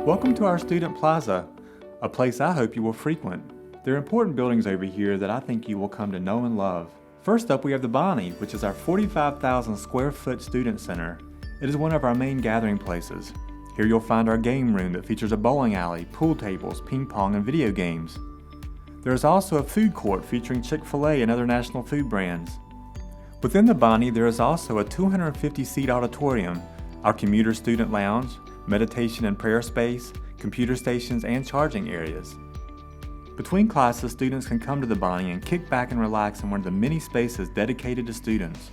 Welcome to our Student Plaza, a place I hope you will frequent. There are important buildings over here that I think you will come to know and love. First up, we have the Bonnie, which is our 45,000 square foot student center. It is one of our main gathering places. Here you'll find our game room that features a bowling alley, pool tables, ping pong, and video games. There is also a food court featuring Chick-fil-A and other national food brands. Within the Bonnie, there is also a 250-seat auditorium, our commuter student lounge, meditation and prayer space, computer stations, and charging areas. Between classes, students can come to the Bonnie and kick back and relax in one of the many spaces dedicated to students.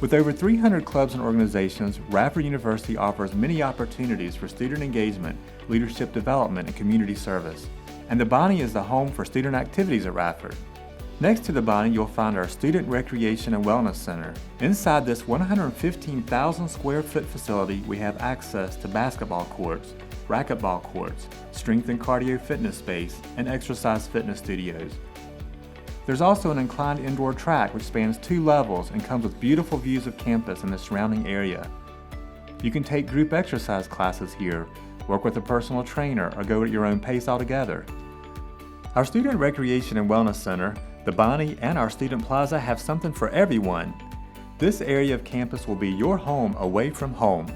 With over 300 clubs and organizations, Radford University offers many opportunities for student engagement, leadership development, and community service. And the Bonnie is the home for student activities at Radford. Next to the Bonnie, you'll find our Student Recreation and Wellness Center. Inside this 115,000 square foot facility, we have access to basketball courts, racquetball courts, strength and cardio fitness space, and exercise fitness studios. There's also an inclined indoor track which spans 2 levels and comes with beautiful views of campus and the surrounding area. You can take group exercise classes here, work with a personal trainer, or go at your own pace altogether. Our Student Recreation and Wellness Center, the Bonnie, and our Student Plaza have something for everyone. This area of campus will be your home away from home.